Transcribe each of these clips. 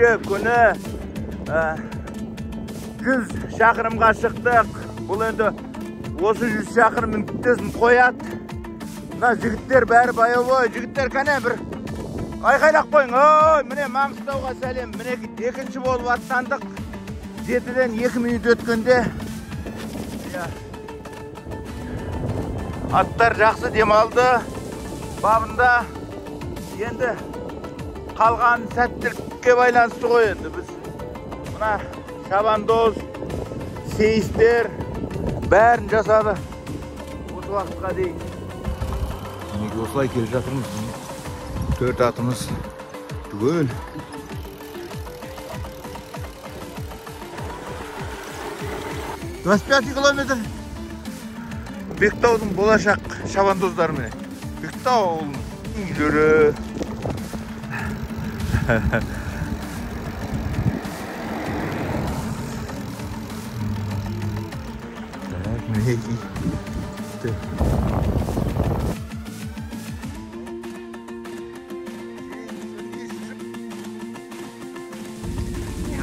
üçüncü günü Yüz şakırımga çıktık. Bu endi осы 100 şakırımın bütesini koyat. Mına jigitler bari bayovoy. Jigitler kane bir aykaylap koyun. Oy, mine Mangistauga salem. Mineki ekinci bolup atlandık. 7'den 2 minut ötkende. Atlar жақсы демалды. Babında endi қалған сәттілікке байланысты ғой енді біз. Мына шабандоз, сейістер бәрін жасады. Осы уақытқа дейін. Мінеки осылай келіп жатырмыз. 4 атымыз түгел. 25 километр. Бектаудың болашақ шабандоздары міне. Бектау үйлері.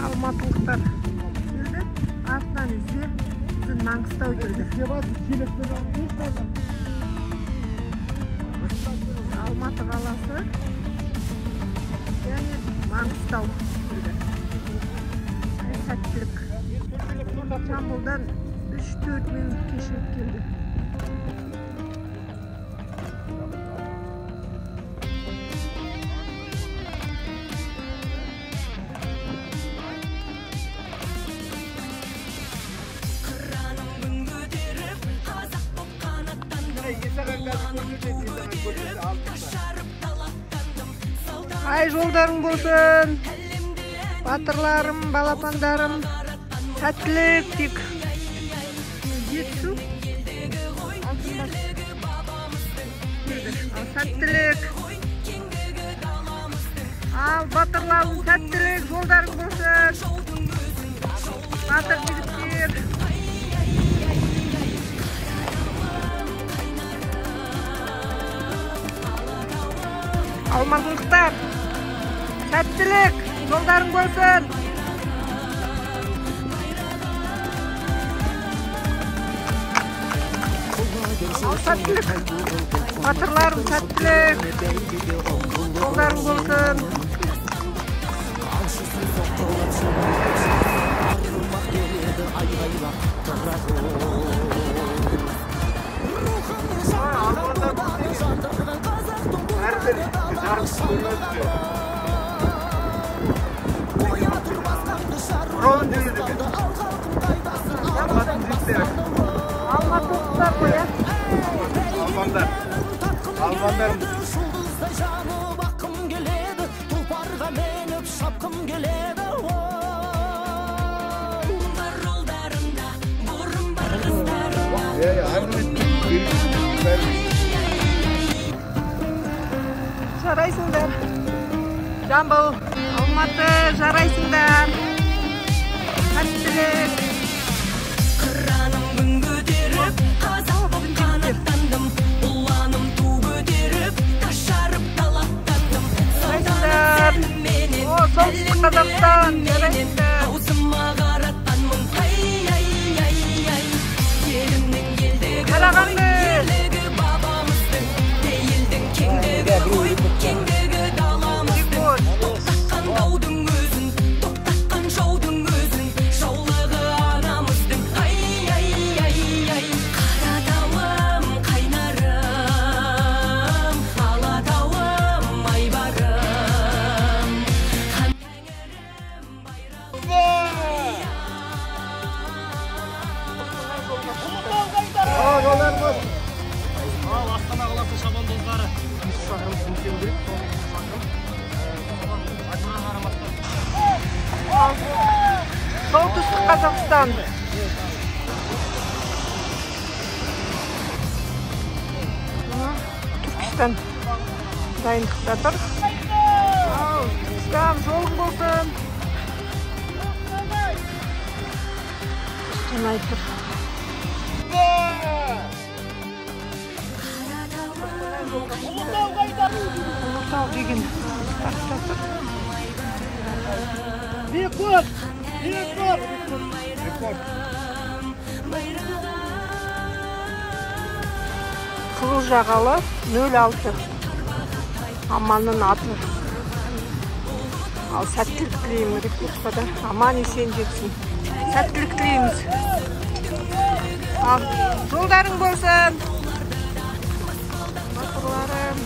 Алматылықтар келді, артынан іздеп біздің Маңғыстау келді. Алматы қаласы және Маңғыстау келді. Сәттілік. Жамбылдан 3-4 минут кешігіп келді. Ай жолдарың болсын, батырларым, балапандарым, сәттілік тек. Жетсу, сәттілік. Ал батырларым, сәттілік, жолдарың болсын. Батыр жігіттер. Алматылықтар, сәттілік, жолдарың болсын. Ал сәттілік, батырларым, сәттілік, жолдарың болсын. Алматылықтар қоя. Almanlar. Жарайсыңдар. Жамбыл, Алматы, жарайсыңдар. Сәттілік. Қыраным күн көтеріп, қазалып қанаттандым. Ұланым ту көтеріп, ташарып талаптандым. Жарайсыңдар. О, солтүстік Қазақстан, жарайсыңдар. Аузыма қаратқанмын, ай. Елімнің елдігі, Қарағанды. елдігі бабамыздың. Елдің кеңдігі, кеңдігі даламыздың. Тоқтатқан таудың өзін, тоқтатқан жаудың өзін. Жаулығы анамыздың, ай. Қаратауым, қайнарым, алатауым, айбарым. Хан тәңірім, байрам. Астана қаласы шабандоздары. Солтүстік Қазақстан. Түркістан дайындықта тұр. Түркістан жолың болсын. Қостанай тұр. Ұлытау деген тақта тұр. Rekord. Қызыл жағалы 06. Аманның аты. Ал сәттілік тілеймін рекордтада. Аман есен жетсін. Сәттілік тілейміз. Ал жолдарың болсын. Батырларым.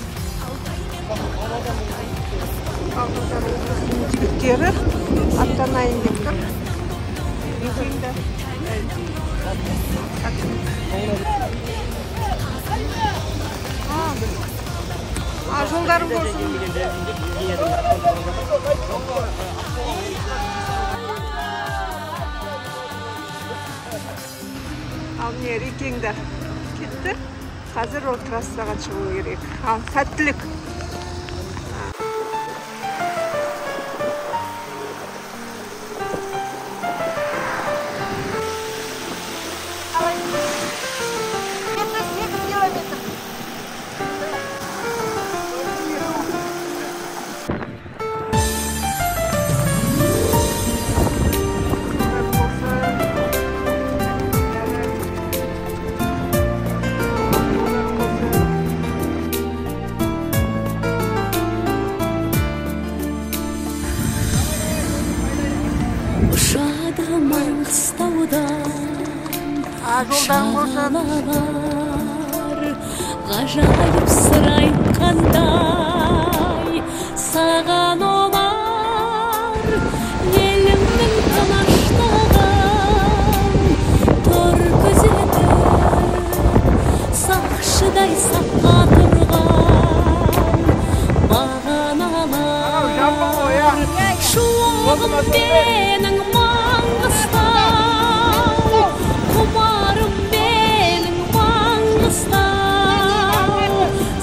Алтындар облысының жігіттері аттанайын деп тұр. Екеңді. Жолдарың болсын. Ал не рекеңді кетті. Қазір ол трассаға шығу керек. Ал сәттілік. Жолдан болсын. Ғажайып сыр айтқандай саған олар елімнің тыныштығын тұр күзетіп сақшыдай саққа тұрған бағаналар шуағым менің Маңғыстау құмарым менің Маңғыстау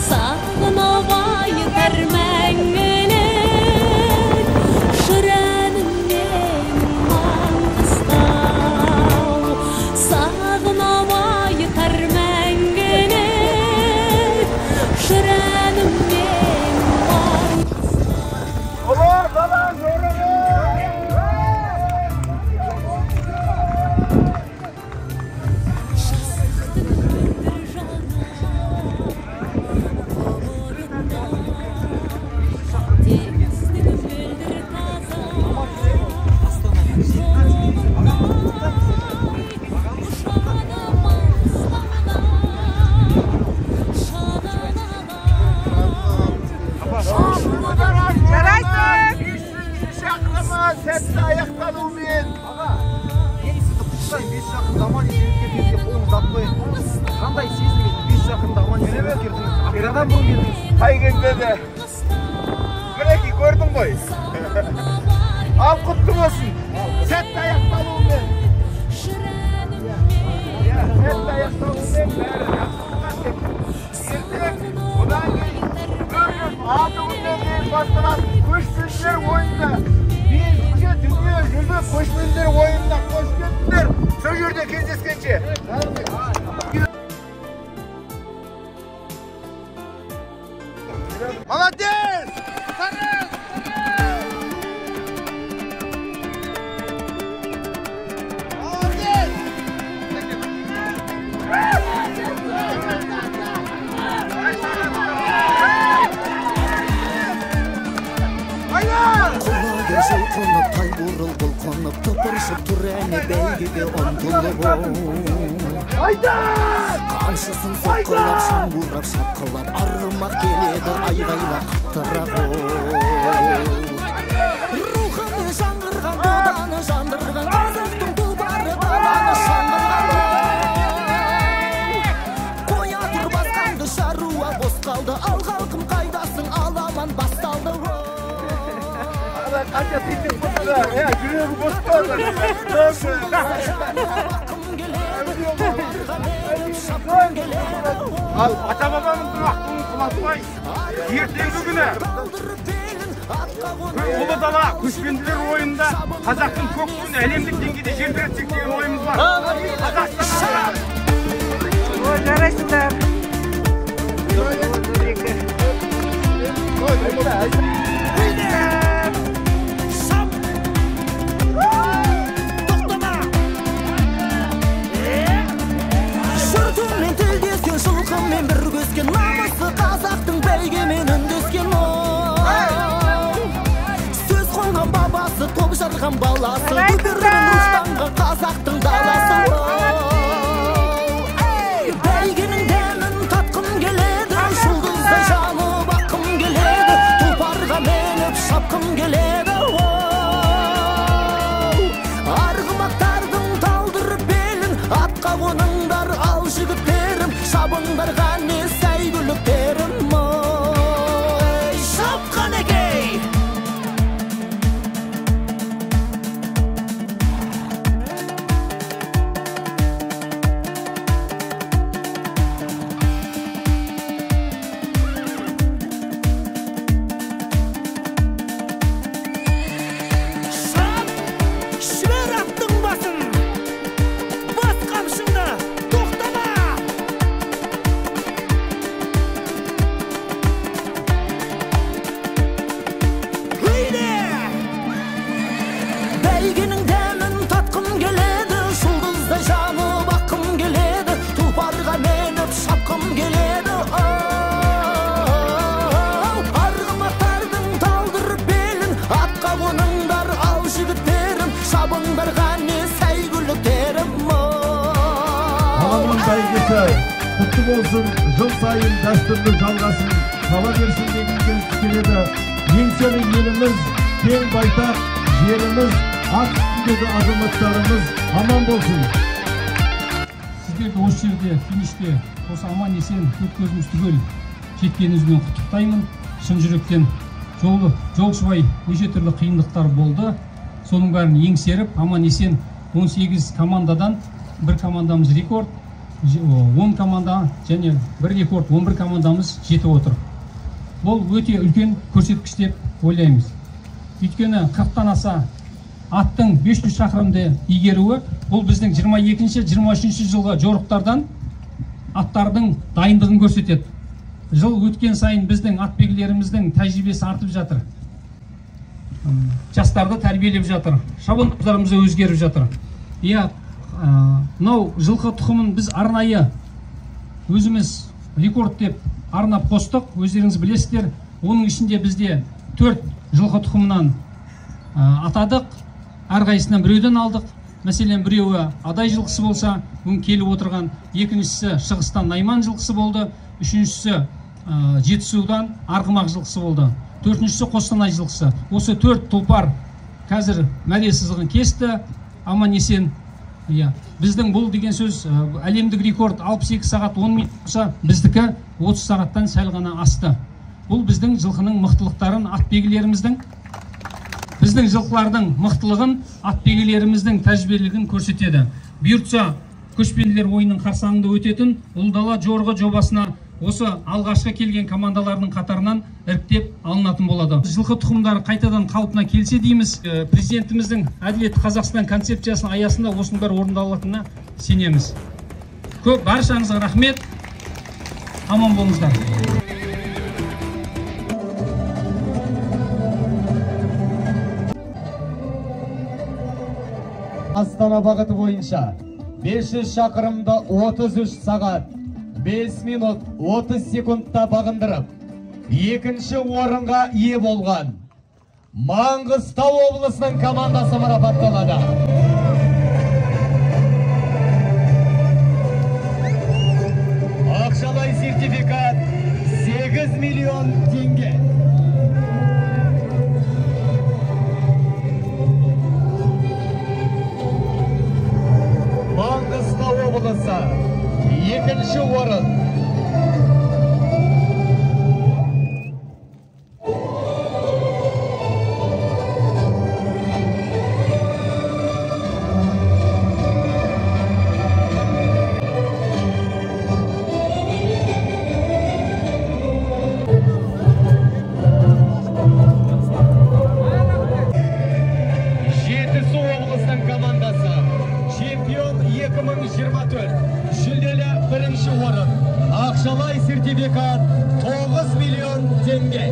сағынып айтар мәңгілік жүрәнім менің Маңғыстау сағынып айтар мәңгілік жүрәнім менің Сәтті аяқталуымен. Мен сізді құттықтаймын. 5 шақырымда аман есен өткергенге қолыңызды алып қояйын. Қандай сезіммен 5 шақырымда аман есен өткердіңіз? Операдан бұрын келдіңіз. Қай кезде де. Мінекей көрдің ғой. Ал құтты болсын. Сәтті аяқталуымен. Сәтті аяқталуымен бәрі жақсылыққа тек. Ертең бұдан кейін алты күннен кейін басталады көшпенділер ойыны. 5-ші дүние жүзі көшпенділер ойынына қош келдіңдер. Сол жерде кездескенше. Молодец! Қонып, тай бурыл бұлқынып, тұпыршып тұр әне бәйгеге ұмтылып. Қаншысын соққылап, шаңбурап, шапқылап, арғымақ келеді айғайлап қаттырақ. Руханы жаңғырған, доданы жандырған, қазақтың тұлбары даланы шаңғырған. Қоя тұр басқанды шаруа бос қалды, ал халқым қайдасың, аламан басталды. Қанша тетік болса, жүрегі бос қалды. Ал ата-бабамыздың ақылын құлатпай, ертеңгі күні ұлы дала көшпенділер ойынында қазақтың көк туын әлемдік деңгейде желбіретсек деген ойымыз бар. Қазақстан! Жарайсыңдар. барған баласы Бүдірдің ұстанға қазақтың даласы Бәйгенің дәмін татқым келеді Жұлдыздай жанып аққым келеді Тұлпарға меніп шапқым келеді Арғымақтардың талдырып белін Атқа қоныңдар ал жігіттерім Шабыңдарға не сәйгүліктерім Шапқан екей Бәйгенің дәмін татқым келеді Жұлдыздай жанып аққым келеді Тұлпарға меніп шапқым келеді Арғымақтардың талдырып белін Атқа қоныңдар ал жігіттерім Шабыңдарға не сәйгүліктерім Қаланың бәйгесі құтты болсын, жыл сайын дәстүрлі жалғасын қала берсін дегенге келеді. Еңселі еліміз, кең байтақ жеріміз, ат үстіндегі азаматтарымыз аман болсын. Сіздерді осы жерде, финиште, осы аман есен өткізіміз түгел жеткеніңізбен құттықтаймын. Шын жүректен жолшыбай неше түрлі қиындықтар болды. Соның бәрін еңсеріп, аман есен 18 командадан бір командамыз рекорд, 10 команда және бір рекорд 11 командамыз жетіп отыр. Бұл өте үлкен көрсеткіш деп ойлаймыз. Өйткені 40-тан аса аттың 500 шақырымды игеруі, бұл біздің 22-23 жылғы жорықтардан аттардың дайындығын көрсетеді. Жыл өткен сайын біздің атбегілеріміздің тәжірибесі артып жатыр. Жастарды тәрбиелеп жатыр. Шабындықтарымыз өзгеріп жатыр. Мынау жылқы тұқымын біз арнайы өзіміз рекорд деп арнап қостық. Өздеріңіз білесіздер. Оның ішінде бізде 4 жылқы тұқымынан атадық. Әрқайсысынан біреуден алдық. Мәселен, біреуі Адай жылқысы болса, бүгін келіп отырған. Екіншісі Шығыстан Найман жылқысы болды. Үшіншісі Жетісудан Арғымақ жылқысы болды. Төртіншісі Қостанай жылқысы. Осы 4 тұлпар қазір мәре сызығын кесті. Аман есен. Біздің бұл деген сөз әлемдік рекорд 62 сағат 10 минут болса, біздікі 30 сағаттан сәл ғана асты. Бұл біздің жылқының мықтылықтарын, атбегілеріміздің, біздің жылқылардың мықтылығын, атбегілеріміздің тәжірибелілігін көрсетеді. Бұйыртса, көшпенділер ойынның қарсаңында өтетін Ұлы дала жорығы жобасына осы алғашқы келген командалардың қатарынан іріктеп алынатын болады. Жылқы тұқымдары қайтадан қалпына келсе дейміз. Президентіміздің Әділет Қазақстан концепциясының аясында осының бәрі орындалатынына сенеміз. Көп баршаңызға рахмет. Аман болыңыздар. Астана бағыты бойынша 500 шақырымды 33 сағат 5 минут 30 секундта бағындырып, екінші орынға ие болған Маңғыстау облысының командасы марапатталады. Ақшалай сертификат 8 миллион теңге. Маңғыстау облысы екінші орын. Жетісу облысының командасы чемпион 2024, жүлделі бірінші орын. Ақшалай сертификат 9 миллион теңге.